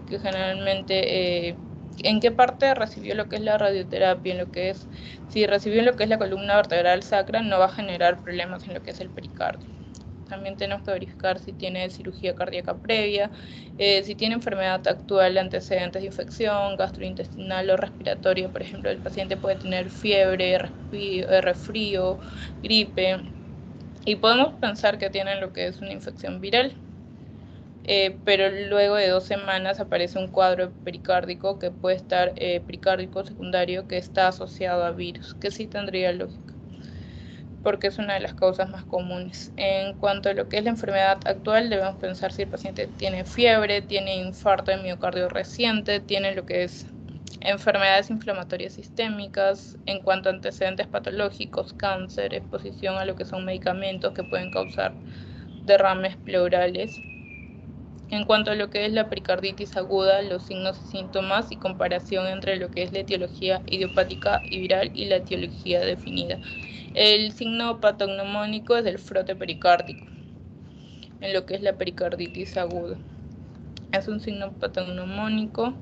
que generalmente en qué parte recibió lo que es la radioterapia, en lo que es, si recibió lo que es la columna vertebral sacra, no va a generar problemas en lo que es el pericardio. También tenemos que verificar si tiene cirugía cardíaca previa, si tiene enfermedad actual, antecedentes de infección gastrointestinal o respiratoria. Por ejemplo, el paciente puede tener fiebre, resfrío, gripe, y podemos pensar que tiene lo que es una infección viral. Pero luego de 2 semanas aparece un cuadro pericárdico que puede estar pericárdico secundario que está asociado a virus, que sí tendría lógica, porque es una de las causas más comunes. En cuanto a lo que es la enfermedad actual, debemos pensar si el paciente tiene fiebre, tiene infarto de miocardio reciente, tiene lo que es enfermedades inflamatorias sistémicas. En cuanto a antecedentes patológicos, cáncer, exposición a lo que son medicamentos que pueden causar derrames pleurales. En cuanto a lo que es la pericarditis aguda, los signos y síntomas y comparación entre lo que es la etiología idiopática y viral y la etiología definida. El signo patognomónico es el frote pericárdico, en lo que es la pericarditis aguda. Es un signo patognomónico.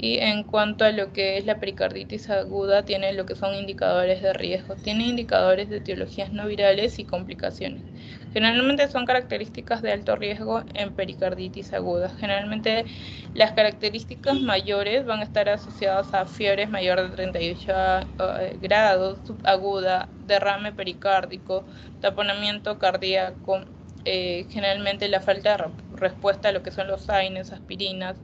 Y en cuanto a lo que es la pericarditis aguda, tiene lo que son indicadores de riesgo. Tiene indicadores de etiologías no virales y complicaciones. Generalmente son características de alto riesgo en pericarditis aguda. Generalmente las características mayores van a estar asociadas a fiebres mayor de 38 grados, subaguda, derrame pericárdico, taponamiento cardíaco, generalmente la falta de respuesta a lo que son los AINES, aspirinas,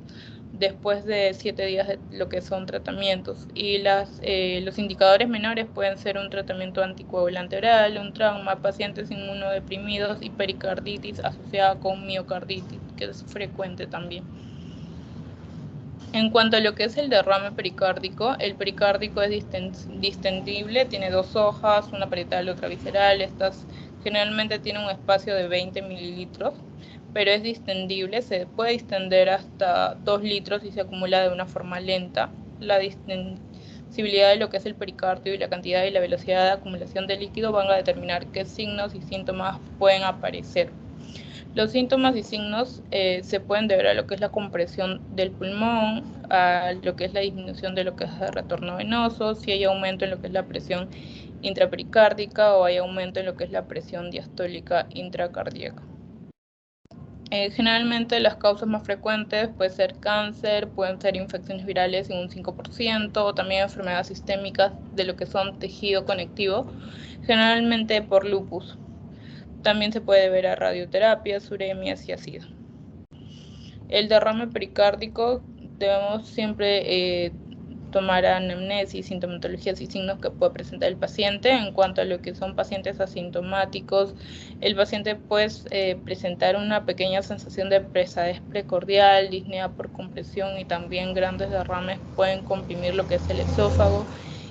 después de 7 días de lo que son tratamientos. Y los indicadores menores pueden ser un tratamiento anticoagulante oral, un trauma, pacientes inmunodeprimidos y pericarditis asociada con miocarditis, que es frecuente también. En cuanto a lo que es el derrame pericárdico, el pericárdico es distendible, tiene 2 hojas, una parietal, otra visceral. Estas generalmente tienen un espacio de 20 mililitros, pero es distendible, se puede distender hasta 2 litros y se acumula de una forma lenta. La distensibilidad de lo que es el pericardio y la cantidad y la velocidad de acumulación de líquido van a determinar qué signos y síntomas pueden aparecer. Los síntomas y signos se pueden deber a lo que es la compresión del pulmón, a lo que es la disminución de lo que es el retorno venoso, si hay aumento en lo que es la presión intrapericárdica o hay aumento en lo que es la presión diastólica intracardíaca. Generalmente las causas más frecuentes pueden ser cáncer, pueden ser infecciones virales en un 5%, o también enfermedades sistémicas de lo que son tejido conectivo, generalmente por lupus. También se puede ver a radioterapias, uremias y ácido. El derrame pericárdico, debemos siempre tomar anamnesis, sintomatologías y signos que puede presentar el paciente. En cuanto a lo que son pacientes asintomáticos, el paciente puede presentar una pequeña sensación de pesadez precordial, disnea por compresión y también grandes derrames pueden comprimir lo que es el esófago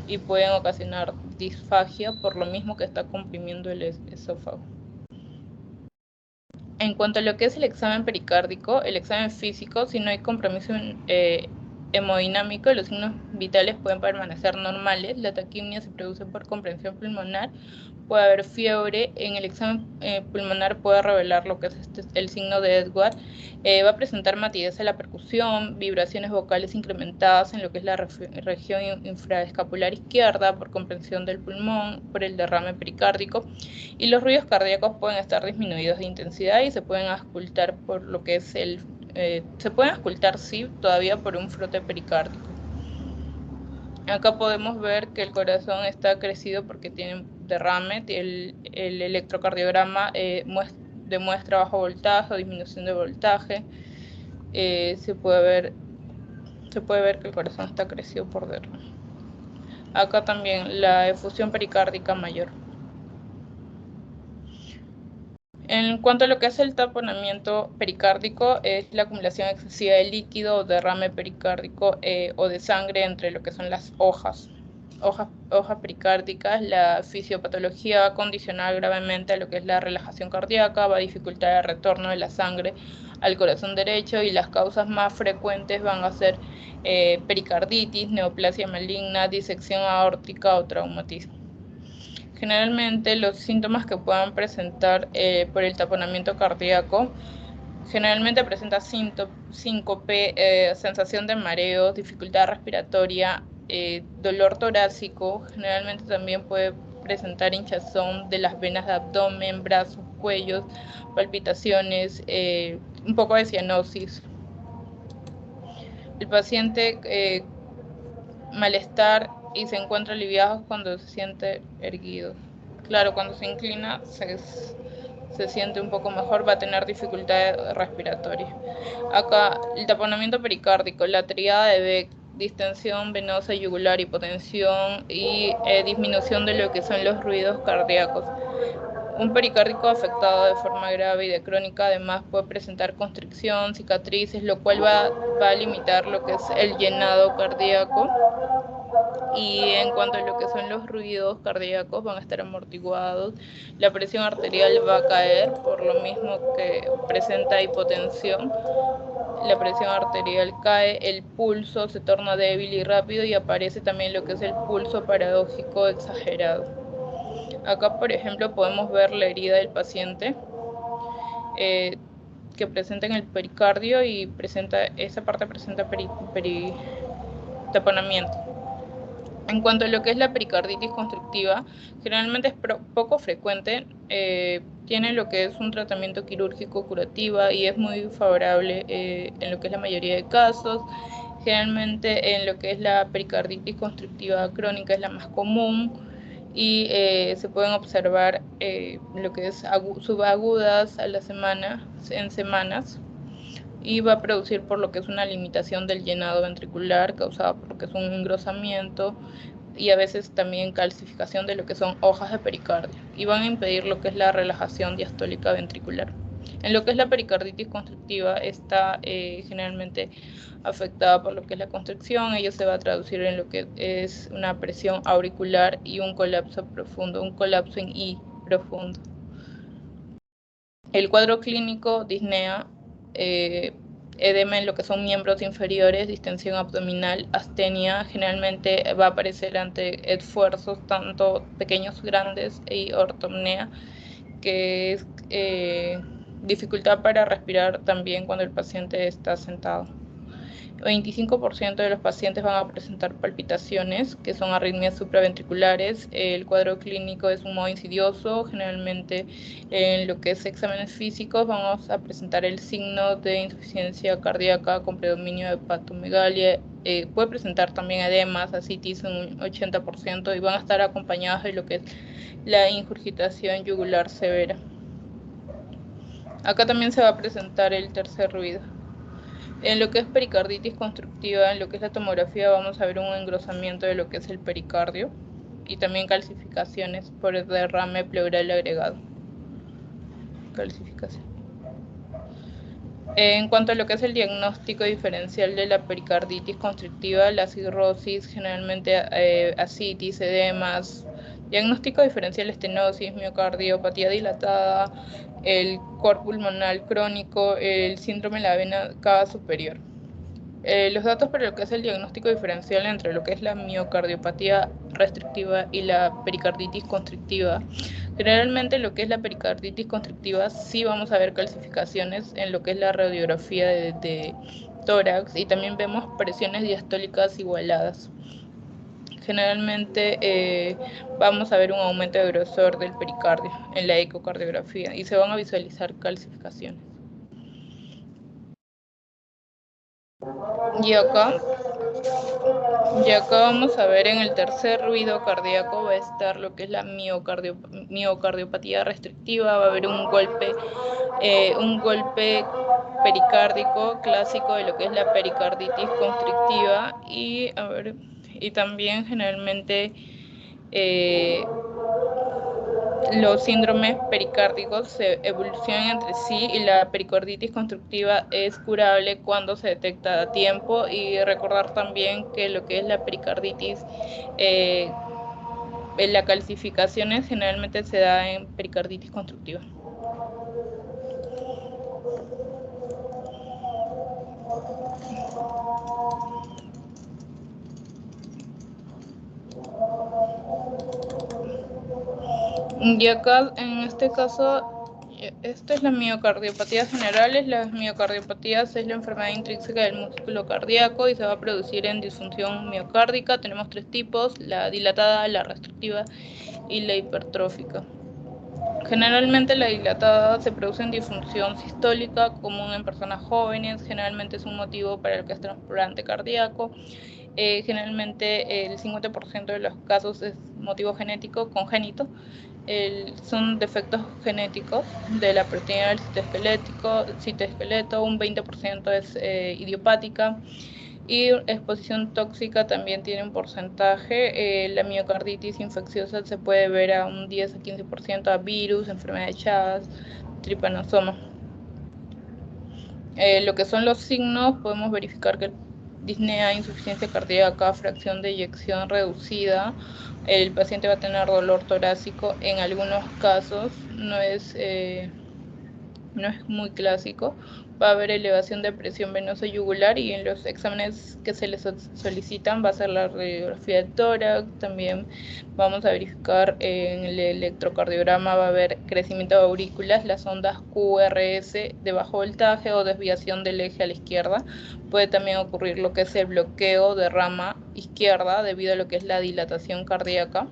y pueden ocasionar disfagia por lo mismo que está comprimiendo el esófago. En cuanto a lo que es el examen pericárdico, el examen físico, si no hay compromiso hemodinámico, los signos vitales pueden permanecer normales. La taquimia se produce por comprensión pulmonar, puede haber fiebre. En el examen pulmonar puede revelar lo que es el signo de Edwards. Va a presentar matidez a la percusión, vibraciones vocales incrementadas en lo que es la región infraescapular izquierda por comprensión del pulmón, por el derrame pericárdico. Y los ruidos cardíacos pueden estar disminuidos de intensidad y se pueden auscultar por lo que es se pueden auscultar, sí, todavía por un frote pericárdico. Acá podemos ver que el corazón está crecido porque tiene derrame. El electrocardiograma demuestra bajo voltaje o disminución de voltaje. Se puede ver que el corazón está crecido por derrame. Acá también la efusión pericárdica mayor. En cuanto a lo que es el taponamiento pericárdico, es la acumulación excesiva de líquido o derrame pericárdico o de sangre entre lo que son las hojas. hojas pericárdicas, la fisiopatología va a condicionar gravemente a lo que es la relajación cardíaca, va a dificultar el retorno de la sangre al corazón derecho y las causas más frecuentes van a ser pericarditis, neoplasia maligna, disección aórtica o traumatismo. Generalmente los síntomas que puedan presentar por el taponamiento cardíaco generalmente presenta síncope, sensación de mareo, dificultad respiratoria, dolor torácico. Generalmente también puede presentar hinchazón de las venas de abdomen, brazos, cuellos, palpitaciones, un poco de cianosis. El paciente malestar y se encuentra aliviado cuando se siente erguido. Claro, cuando se inclina se siente un poco mejor, va a tener dificultad respiratoria. Acá, el taponamiento pericárdico, la triada de Beck, distensión venosa yugular, hipotensión y disminución de lo que son los ruidos cardíacos. Un pericárdico afectado de forma grave y de crónica además puede presentar constricción, cicatrices, lo cual va a limitar lo que es el llenado cardíaco. Y en cuanto a lo que son los ruidos cardíacos, van a estar amortiguados, la presión arterial va a caer por lo mismo que presenta hipotensión, la presión arterial cae, el pulso se torna débil y rápido y aparece también lo que es el pulso paradójico exagerado. Acá, por ejemplo, podemos ver la herida del paciente que presenta en el pericardio y esa parte presenta taponamiento. En cuanto a lo que es la pericarditis constructiva, generalmente es poco frecuente, tiene lo que es un tratamiento quirúrgico curativa y es muy favorable en lo que es la mayoría de casos. Generalmente en lo que es la pericarditis constructiva crónica es la más común y se pueden observar lo que es subagudas a la semana, en semanas, y va a producir por lo que es una limitación del llenado ventricular causada por lo que es un engrosamiento y a veces también calcificación de lo que son hojas de pericardio y van a impedir lo que es la relajación diastólica ventricular. En lo que es la pericarditis constrictiva está generalmente afectada por lo que es la constricción, ello se va a traducir en lo que es una presión auricular y un colapso profundo, un colapso en I profundo. El cuadro clínico, disnea, edema en lo que son miembros inferiores, distensión abdominal, astenia, generalmente va a aparecer ante esfuerzos tanto pequeños, grandes, y ortopnea, que es dificultad para respirar también cuando el paciente está sentado. 25% de los pacientes van a presentar palpitaciones, que son arritmias supraventriculares. El cuadro clínico es un modo insidioso. Generalmente en lo que es exámenes físicos vamos a presentar el signo de insuficiencia cardíaca con predominio de hepatomegalia. Puede presentar también edemas, ascitis en un 80% y van a estar acompañados de lo que es la ingurgitación yugular severa. Acá también se va a presentar el tercer ruido. En lo que es pericarditis constructiva, en lo que es la tomografía, vamos a ver un engrosamiento de lo que es el pericardio y también calcificaciones por el derrame pleural agregado. Calcificación. En cuanto a lo que es el diagnóstico diferencial de la pericarditis constrictiva, la cirrosis, generalmente ascitis, edemas, diagnóstico diferencial estenosis, miocardiopatía dilatada, el cor pulmonar crónico, el síndrome de la vena cava superior. Los datos para lo que es el diagnóstico diferencial entre lo que es la miocardiopatía restrictiva y la pericarditis constrictiva. Generalmente lo que es la pericarditis constrictiva sí vamos a ver calcificaciones en lo que es la radiografía de tórax y también vemos presiones diastólicas igualadas. Generalmente vamos a ver un aumento de grosor del pericardio en la ecocardiografía y se van a visualizar calcificaciones. Y acá vamos a ver en el tercer ruido cardíaco va a estar lo que es la miocardiopatía restrictiva, va a haber un golpe pericárdico clásico de lo que es la pericarditis constrictiva y también generalmente los síndromes pericárdicos se evolucionan entre sí y la pericarditis constructiva es curable cuando se detecta a tiempo, y recordar también que lo que es la pericarditis, en las calcificaciones generalmente se da en pericarditis constructiva. Y acá, en este caso, esta es la miocardiopatía generales. Las miocardiopatías es la enfermedad intrínseca del músculo cardíaco y se va a producir en disfunción miocárdica. Tenemos tres tipos: la dilatada, la restrictiva y la hipertrófica. Generalmente la dilatada se produce en disfunción sistólica, común en personas jóvenes. Generalmente es un motivo para el que es trasplante cardíaco. Generalmente el 50% de los casos es motivo genético congénito. Son defectos genéticos de la proteína del citoesqueleto, un 20% es idiopática, y exposición tóxica también tiene un porcentaje. La miocarditis infecciosa se puede ver a un 10 a 15% a virus, enfermedad de Chagas, tripanosoma. Lo que son los signos, podemos verificar que disnea, insuficiencia cardíaca, fracción de eyección reducida. El paciente va a tener dolor torácico. En algunos casos no es muy clásico. Va a haber elevación de presión venosa yugular, y en los exámenes que se les solicitan va a ser la radiografía de tórax. También vamos a verificar en el electrocardiograma, va a haber crecimiento de aurículas, las ondas QRS de bajo voltaje o desviación del eje a la izquierda. Puede también ocurrir lo que es el bloqueo de rama izquierda debido a lo que es la dilatación cardíaca.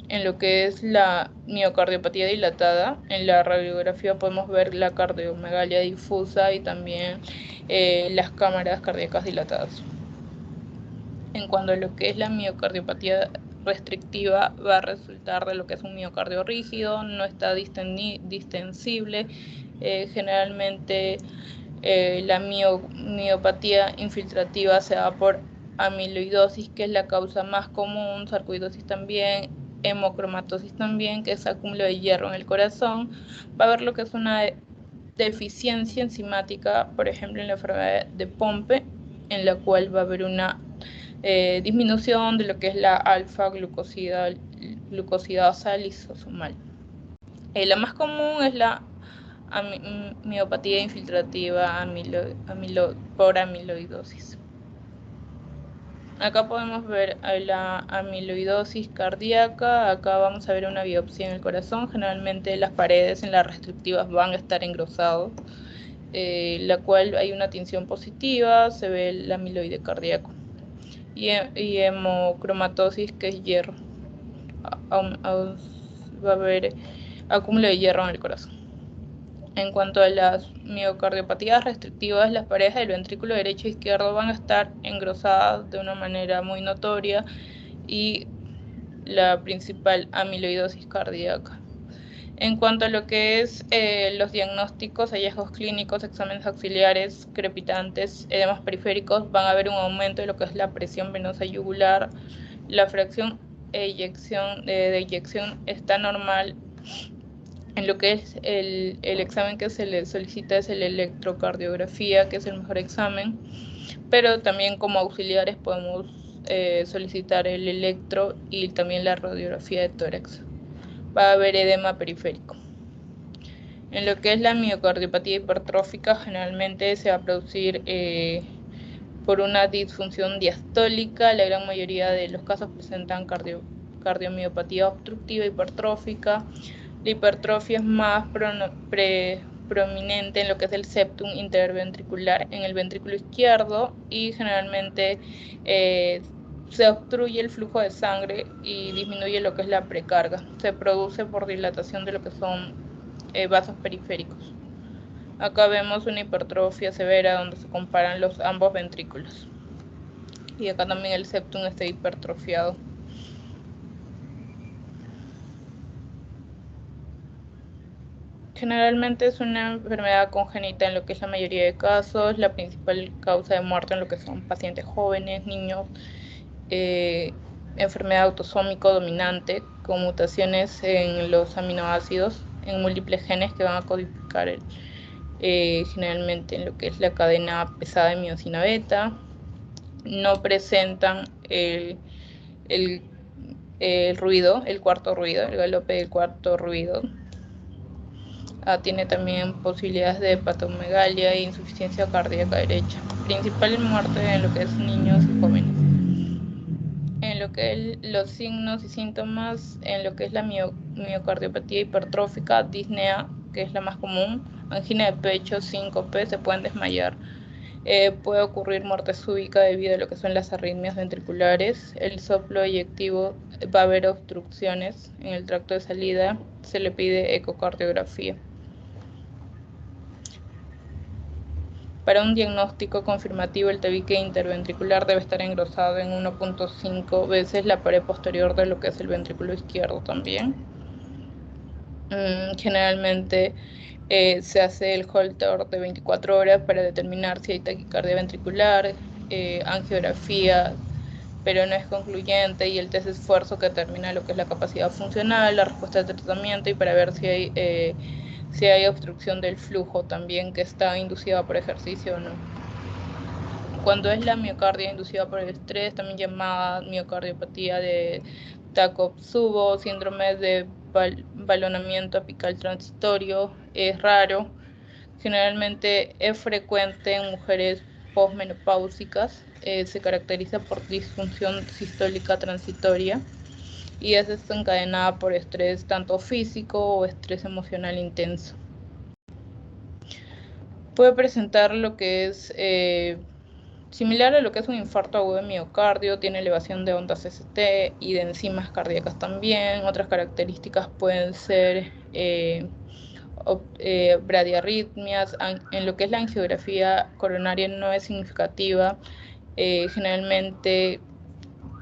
En lo que es la miocardiopatía dilatada, en la radiografía podemos ver la cardiomegalia difusa y también las cámaras cardíacas dilatadas. En cuanto a lo que es la miocardiopatía restrictiva, va a resultar de lo que es un miocardio rígido, no está distensible. Generalmente la miopatía infiltrativa se da por amiloidosis, que es la causa más común, sarcoidosis también, hemocromatosis también, que es acúmulo de hierro en el corazón. Va a haber lo que es una deficiencia enzimática, por ejemplo en la enfermedad de Pompe, en la cual va a haber una disminución de lo que es la alfa-glucosidasa lisosomal. La más común es la miopatía infiltrativa por amiloidosis. Acá podemos ver la amiloidosis cardíaca. Acá vamos a ver una biopsia en el corazón. Generalmente las paredes en las restrictivas van a estar engrosados, la cual hay una tinción positiva, se ve el amiloide cardíaco. Y hemocromatosis, que es hierro. Va a haber acúmulo de hierro en el corazón. En cuanto a las miocardiopatías restrictivas, las paredes del ventrículo derecho e izquierdo van a estar engrosadas de una manera muy notoria, y la principal amiloidosis cardíaca. En cuanto a lo que es los diagnósticos, hallazgos clínicos, exámenes auxiliares, crepitantes, edemas periféricos, van a haber un aumento de lo que es la presión venosa yugular. La fracción de eyección está normal. En lo que es el examen que se le solicita es el electrocardiografía, que es el mejor examen, pero también como auxiliares podemos solicitar el electro y también la radiografía de tórax. Va a haber edema periférico. En lo que es la miocardiopatía hipertrófica, generalmente se va a producir por una disfunción diastólica. La gran mayoría de los casos presentan cardiomiopatía obstructiva hipertrófica. La hipertrofia es más prominente en lo que es el septum interventricular, en el ventrículo izquierdo, y generalmente se obstruye el flujo de sangre y disminuye lo que es la precarga. Se produce por dilatación de lo que son vasos periféricos. Acá vemos una hipertrofia severa donde se comparan ambos ventrículos. Y acá también el septum está hipertrofiado. Generalmente es una enfermedad congénita en lo que es la mayoría de casos. La principal causa de muerte en lo que son pacientes jóvenes, niños. enfermedad autosómico dominante con mutaciones en los aminoácidos, en múltiples genes que van a codificar generalmente en lo que es la cadena pesada de miosina beta. No presentan el ruido, el cuarto ruido, el galope del cuarto ruido. Tiene también posibilidades de hepatomegalia e insuficiencia cardíaca derecha. Principal muerte en lo que es niños y jóvenes. En lo que es los signos y síntomas, en lo que es la miocardiopatía hipertrófica, disnea, que es la más común, angina de pecho, síncope, se pueden desmayar. Puede ocurrir muerte súbita debido a lo que son las arritmias ventriculares. El soplo eyectivo, va a haber obstrucciones en el tracto de salida, se le pide ecocardiografía. Para un diagnóstico confirmativo, el tabique interventricular debe estar engrosado en 1.5 veces la pared posterior de lo que es el ventrículo izquierdo también. Generalmente se hace el Holter de 24 horas para determinar si hay taquicardia ventricular, angiografía, pero no es concluyente, y el test de esfuerzo que determina lo que es la capacidad funcional, la respuesta de tratamiento y para ver si hay obstrucción del flujo también que está inducida por ejercicio o no. Cuando es la miocardia inducida por el estrés, también llamada miocardiopatía de Takotsubo, síndrome de balonamiento apical transitorio, es raro. Generalmente es frecuente en mujeres posmenopáusicas, se caracteriza por disfunción sistólica transitoria y es desencadenada por estrés tanto físico o estrés emocional intenso. Puede presentar lo que es similar a lo que es un infarto agudo de miocardio, tiene elevación de ondas ST y de enzimas cardíacas también. Otras características pueden ser bradiarritmias. En lo que es la angiografía coronaria no es significativa, generalmente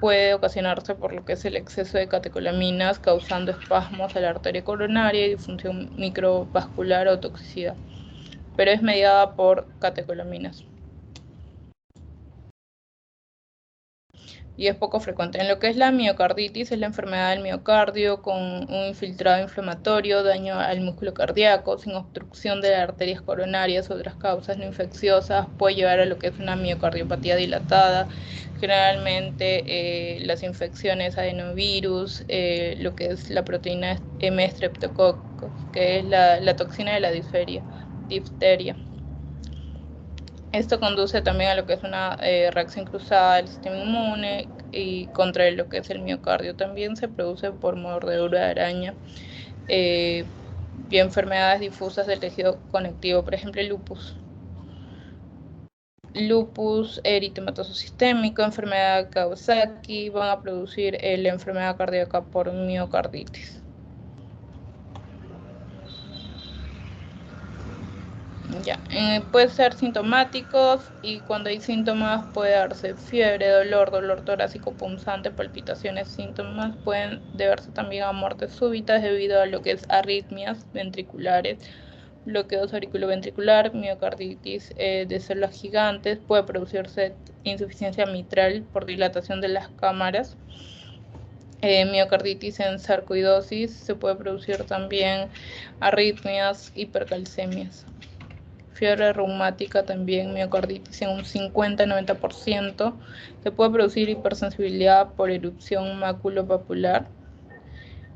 puede ocasionarse por lo que es el exceso de catecolaminas, causando espasmos a la arteria coronaria y disfunción microvascular o toxicidad, pero es mediada por catecolaminas. Y es poco frecuente. En lo que es la miocarditis, es la enfermedad del miocardio con un infiltrado inflamatorio, daño al músculo cardíaco, sin obstrucción de las arterias coronarias o otras causas no infecciosas, puede llevar a lo que es una miocardiopatía dilatada. Generalmente las infecciones adenovirus, lo que es la proteína M streptococcus, que es la toxina de la difteria. Esto conduce también a lo que es una reacción cruzada del sistema inmune y contra lo que es el miocardio. También se produce por mordedura de araña y enfermedades difusas del tejido conectivo, por ejemplo el lupus eritematoso sistémico, enfermedad de Kawasaki, van a producir la enfermedad cardíaca por miocarditis. Puede ser sintomáticos y cuando hay síntomas puede darse fiebre, dolor torácico punzante, palpitaciones. Síntomas pueden deberse también a muertes súbitas debido a lo que es arritmias ventriculares, bloqueos auriculoventricular, miocarditis de células gigantes, puede producirse insuficiencia mitral por dilatación de las cámaras. Miocarditis en sarcoidosis, se puede producir también arritmias, hipercalcemias. Fiebre reumática también, miocarditis en un 50-90%. Se puede producir hipersensibilidad por erupción maculopapular.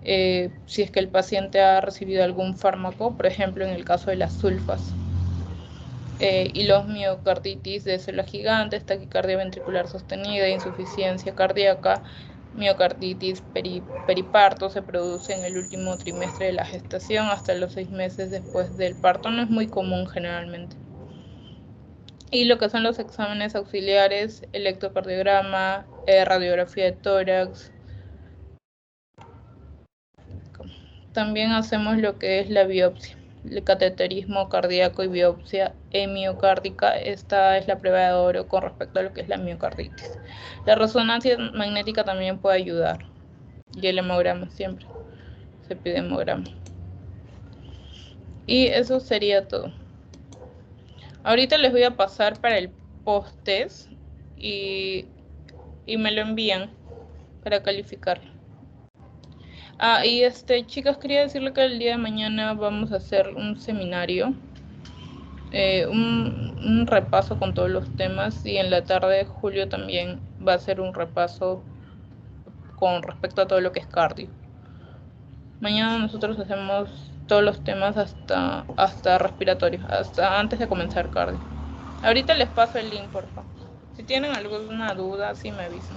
Si es que el paciente ha recibido algún fármaco, por ejemplo en el caso de las sulfas. Y los miocarditis de células gigantes, taquicardia ventricular sostenida, insuficiencia cardíaca, miocarditis periparto se produce en el último trimestre de la gestación hasta los 6 meses después del parto. No es muy común generalmente. Y lo que son los exámenes auxiliares, electrocardiograma, radiografía de tórax. También hacemos lo que es la biopsia, el cateterismo cardíaco y biopsia hemiocárdica. Esta es la prueba de oro con respecto a lo que es la miocarditis. La resonancia magnética también puede ayudar. Y el hemograma, siempre se pide hemograma. Y eso sería todo. Ahorita les voy a pasar para el post-test y me lo envían. para calificar. Y chicas, quería decirle que el día de mañana vamos a hacer un seminario, un repaso con todos los temas, y en la tarde Julio también va a hacer un repaso con respecto a todo lo que es cardio. Mañana nosotros hacemos todos los temas hasta respiratorio, hasta antes de comenzar cardio. Ahorita les paso el link, por favor. Si tienen alguna duda, sí me avisan.